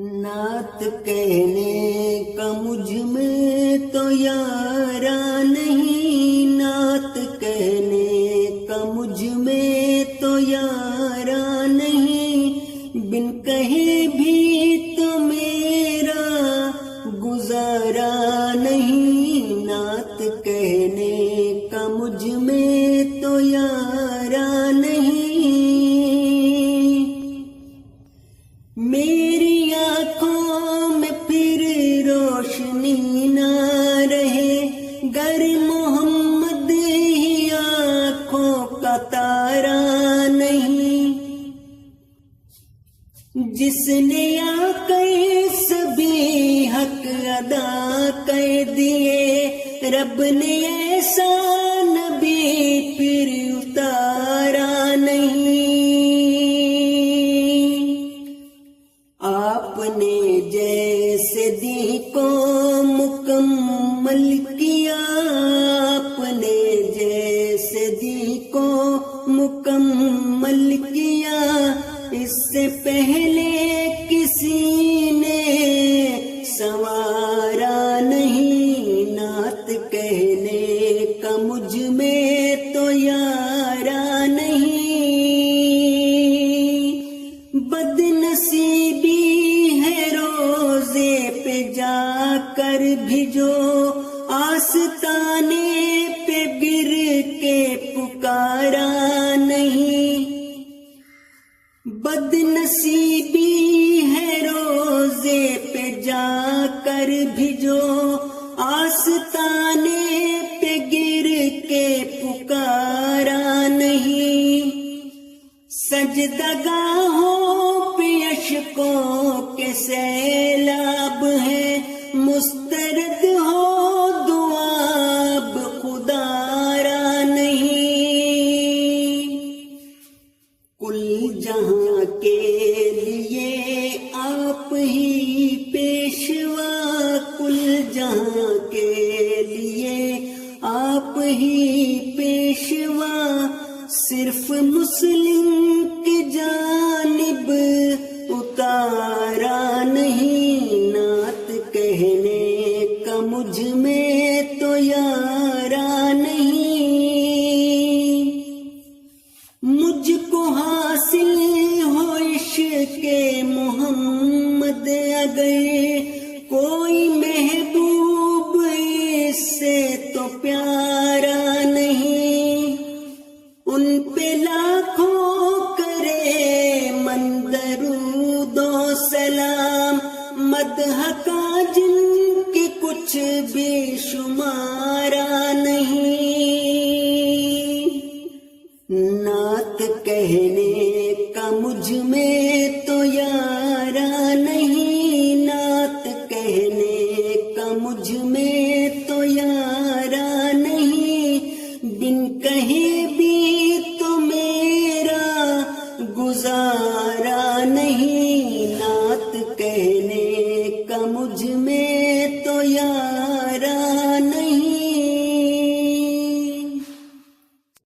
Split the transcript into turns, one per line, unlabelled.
نعت کہنے کا مجھ میں تو یارا نہیں، نعت کہنے کا مجھ میں تو یارا نہیں، بن کہے بھی تو میرا گزارا نہیں، نعت کہنے کا مجھ میں تو یارا نہیں۔ میری آنکھوں میں پھر روشنی نہ رہے گر محمد ہی آنکھوں کا تارا نہیں، جس نے آ کر سبھی حق ادا کر دیے، رب نے ایسا نبی پھر اتارا نہیں۔ آپ نے جیسے دی کو مکمل کیا، آپ نے جیسے دی کو مکمل کیا، اس سے پہلے کسی نے سنوارا نہیں، نعت کہنے کا مجھ میں تو یارا نہیں۔ بد نصیبی ہے روزے پہ جا کر بھی جو آستانے پہ گر کے پکارا نہیں، بد نصیبی ہے روزے پہ جا کر بھی جو آستانے پہ گر کے پکارا نہیں، سجدگاہوں پہ اشکوں کے سیلاب ہے، مسترد ہو دعا اب خدارا نہیں۔ کل جہاں کے لیے آپ ہی پیشوا، کل جہاں کے لیے آپ ہی پیشوا، صرف مسلم کی جانب اتارا نہیں، نعت کہنے کا مجھ میں تو یارا نہیں۔ مجھ کو حاصل ہو عشق محمد اگر کوئی محبوب اس سے تو پیارا نہیں، ان پہ لاکھوں کرے من درود و سلام، مدح کا جن کی کچھ بھی شمارا نہیں، نعت کہنے کا مجھ میں تو یارا نہیں، نعت کہنے کا مجھ میں تو یارا نہیں، بن کہے بھی تو میرا گزارا نہیں، نعت کہنے